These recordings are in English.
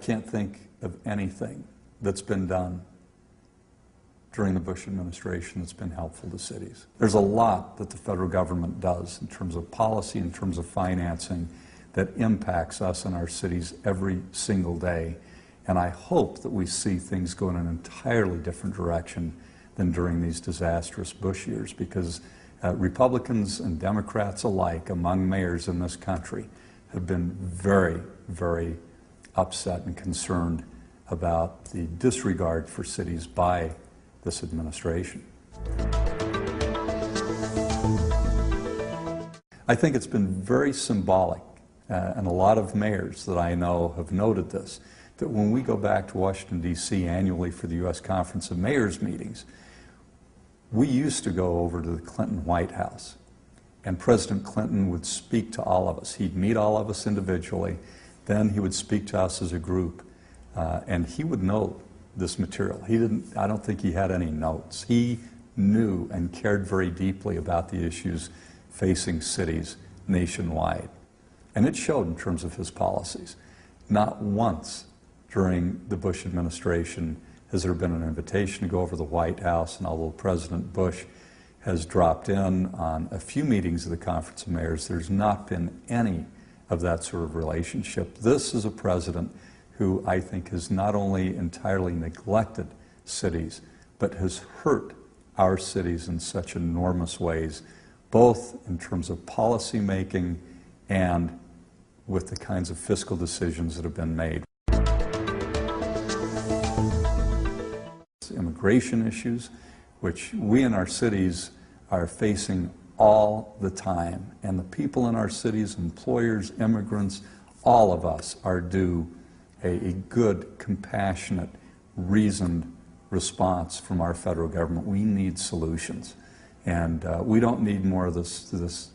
can't think of anything that's been done during the Bush administration that's been helpful to cities. There's a lot that the federal government does in terms of policy, in terms of financing, that impacts us and our cities every single day. And I hope that we see things go in an entirely different direction than during these disastrous Bush years, because Republicans and Democrats alike, among mayors in this country, have been very, very upset and concerned about the disregard for cities by this administration. I think it's been very symbolic, and a lot of mayors that I know have noted this, that when we go back to Washington, D.C. annually for the U.S. Conference of Mayors meetings, we used to go over to the Clinton White House, and President Clinton would speak to all of us. He'd meet all of us individually, then he would speak to us as a group, and he would know this material. I don't think he had any notes. He knew and cared very deeply about the issues facing cities nationwide. And it showed in terms of his policies. Not once during the Bush administration has there been an invitation to go over to the White House, and although President Bush has dropped in on a few meetings of the Conference of Mayors, there's not been any of that sort of relationship. This is a president who I think has not only entirely neglected cities, but has hurt our cities in such enormous ways, both in terms of policy making and with the kinds of fiscal decisions that have been made. Immigration issues, which we in our cities are facing all the time, and the people in our cities, employers, immigrants, all of us are due a good, compassionate, reasoned response from our federal government. We need solutions, and we don't need more of this,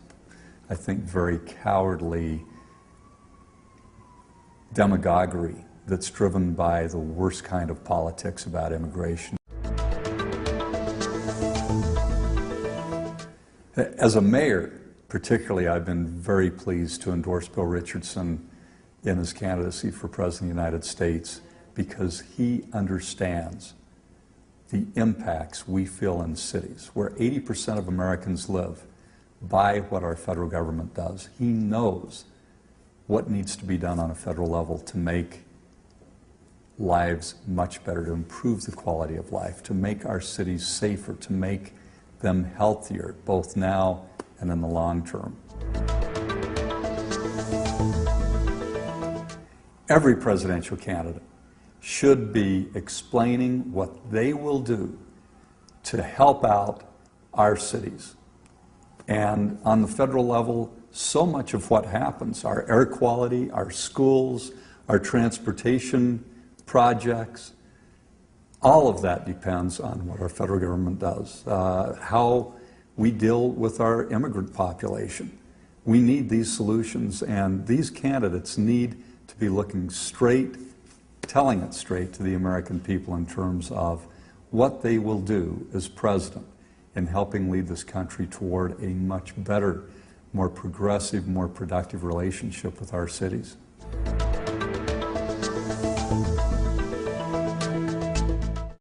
I think, very cowardly demagoguery that's driven by the worst kind of politics about immigration. As a mayor, particularly, I've been very pleased to endorse Bill Richardson in his candidacy for President of the United States, because he understands the impacts we feel in cities, where 80% of Americans live, by what our federal government does. He knows what needs to be done on a federal level to make lives much better, to improve the quality of life, to make our cities safer, to make them healthier, both now and in the long term. Every presidential candidate should be explaining what they will do to help out our cities. And on the federal level, so much of what happens, our air quality, our schools, our transportation projects, all of that depends on what our federal government does, how we deal with our immigrant population. We need these solutions, and these candidates need to be looking straight, telling it straight to the American people in terms of what they will do as president in helping lead this country toward a much better, more progressive, more productive relationship with our cities.